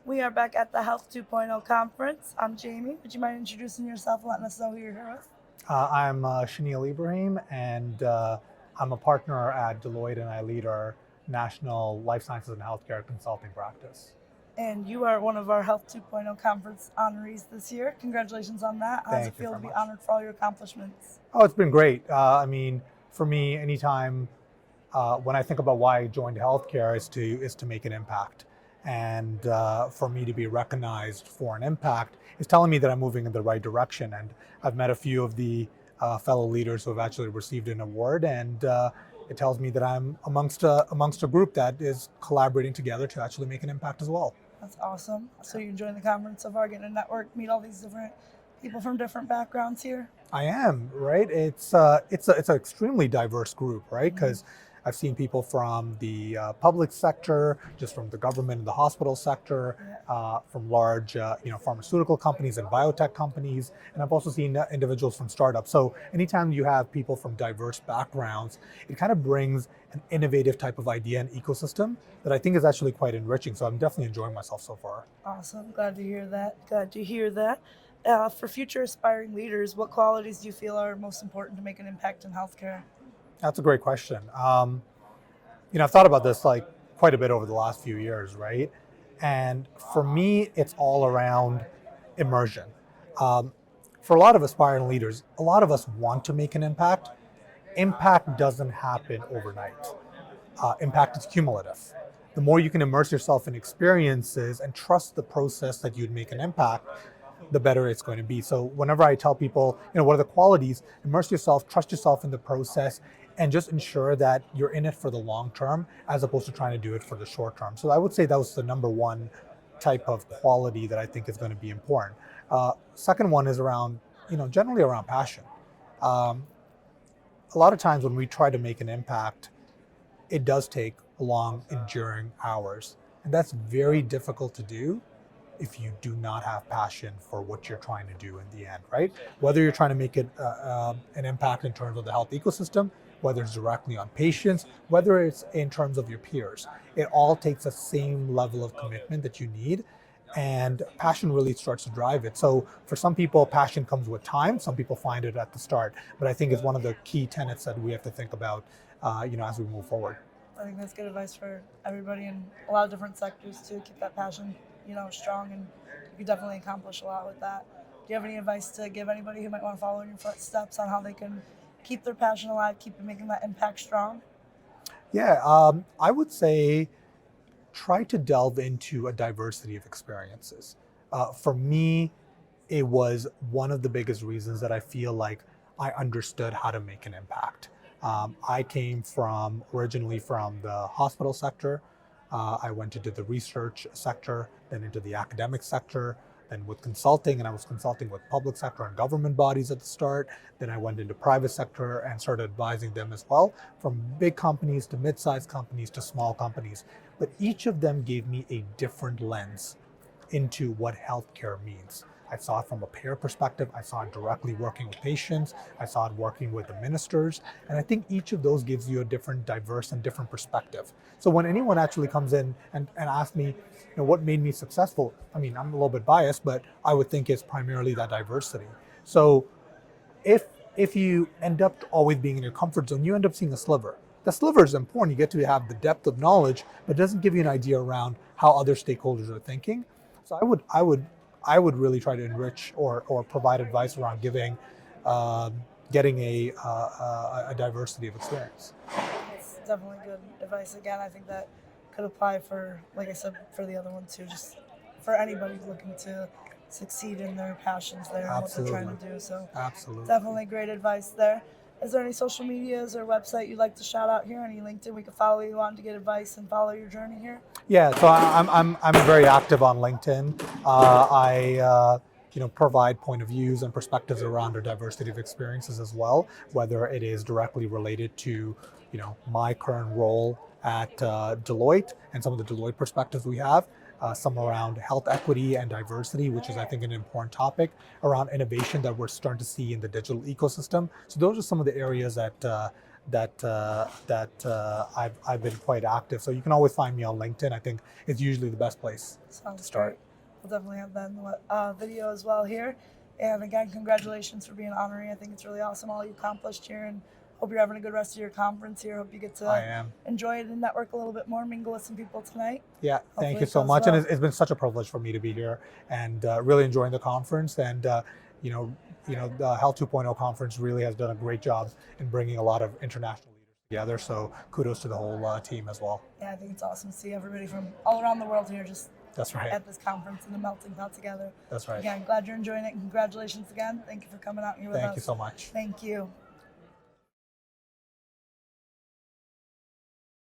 We are back at the Health 2.0 conference. I'm Jamie. Would you mind introducing yourself and letting us know who you're here with? I'm Shanil Ebrahim, and I'm a partner at Deloitte, and I lead our national life sciences and healthcare consulting practice. And you are one of our Health 2.0 conference honorees this year. Congratulations on that. How does it Thank you feel to very be much. honored for all your accomplishments? Oh, it's been great. For me, anytime when I think about why I joined healthcare is to make an impact, and for me to be recognized for an impact is telling me that I'm moving in the right direction. And I've met a few of the fellow leaders who have actually received an award, and it tells me that I'm amongst a group that is collaborating together to actually make an impact as well. That's awesome. So you enjoying the conference so far, getting to network, meet all these different people from different backgrounds here? I am, right. It's an extremely diverse group, right? Because I've seen people from the public sector, just from the government and the hospital sector, from large, pharmaceutical companies and biotech companies, and I've also seen individuals from startups. So anytime you have people from diverse backgrounds, it kind of brings an innovative type of idea and ecosystem that I think is actually quite enriching. So I'm definitely enjoying myself so far. Awesome. Glad to hear that. Glad to hear that. For future aspiring leaders, what qualities do you feel are most important to make an impact in healthcare? That's a great question. I've thought about this like quite a bit over the last few years, right? And for me, it's all around immersion. Um, for a lot of aspiring leaders, a lot of us want to make an impact. Impact doesn't happen overnight. Impact is cumulative. The more you can immerse yourself in experiences and trust the process that you'd make an impact, the better it's going to be. So whenever I tell people, what are the qualities, immerse yourself, trust yourself in the process, and just ensure that you're in it for the long term as opposed to trying to do it for the short term. So I would say that was the number one type of quality that I think is going to be important. Second one is around, generally around passion. Um, a lot of times when we try to make an impact, it does take long, enduring hours. And that's very difficult to do if you do not have passion for what you're trying to do in the end, right? Whether you're trying to make it an impact in terms of the health ecosystem, whether it's directly on patients, whether it's in terms of your peers, it all takes the same level of commitment that you need. And passion really starts to drive it. So for some people, passion comes with time. Some people find it at the start. But I think it's one of the key tenets that we have to think about, as we move forward. I think that's good advice for everybody in a lot of different sectors to keep that passion, strong, and you can definitely accomplish a lot with that. Do you have any advice to give anybody who might want to follow in your footsteps on how they can keep their passion alive, keep making that impact strong? Yeah, I would say try to delve into a diversity of experiences. For me, it was one of the biggest reasons that I feel like I understood how to make an impact. I came from originally from the hospital sector. I went into the research sector, then into the academic sector, then with consulting, and I was consulting with public sector and government bodies at the start. Then I went into private sector and started advising them as well, from big companies to mid-sized companies to small companies. But each of them gave me a different lens into what healthcare means. I saw it from a payer perspective. I saw it directly working with patients. I saw it working with the ministers. And I think each of those gives you a different, diverse and different perspective. So when anyone actually comes in and asks me, what made me successful? I mean, I'm a little bit biased, but I would think it's primarily that diversity. So if you end up always being in your comfort zone, you end up seeing a sliver. The sliver is important. You get to have the depth of knowledge, but it doesn't give you an idea around how other stakeholders are thinking. So I would really try to enrich or provide advice around getting a diversity of experience. It's definitely good advice. Again, I think that could apply for, like I said, for the other one too, just for anybody who's looking to succeed in their passions there and what they're trying Absolutely, to do. So absolutely. definitely great advice there. Is there any social medias or website you'd like to shout out here? Any LinkedIn we could follow you on to get advice and follow your journey here? Yeah, so I'm very active on LinkedIn. I provide point of views and perspectives around a diversity of experiences as well, whether it is directly related to my current role at Deloitte and some of the Deloitte perspectives we have. Some around health equity and diversity, which is, I think, an important topic, around innovation that we're starting to see in the digital ecosystem. So those are some of the areas I've been quite active. So you can always find me on LinkedIn. I think it's usually the best place to Sounds start. great. We'll definitely have that in the video as well here. And again, congratulations for being honorary. I think it's really awesome all you accomplished here, and hope you're having a good rest of your conference here. Hope you get I to am. enjoy it and network a little bit more, mingle with some people tonight. Yeah, Hopefully thank you it so goes much. well. And it's been such a privilege for me to be here and really enjoying the conference. And the Health 2.0 conference really has done a great job in bringing a lot of international leaders together. So kudos to the whole team as well. Yeah, I think it's awesome to see everybody from all around the world here just That's right. at this conference and the melting pot together. That's right. Again, glad you're enjoying it. Congratulations again. Thank you for coming out here with us. Thank you so much. Thank you.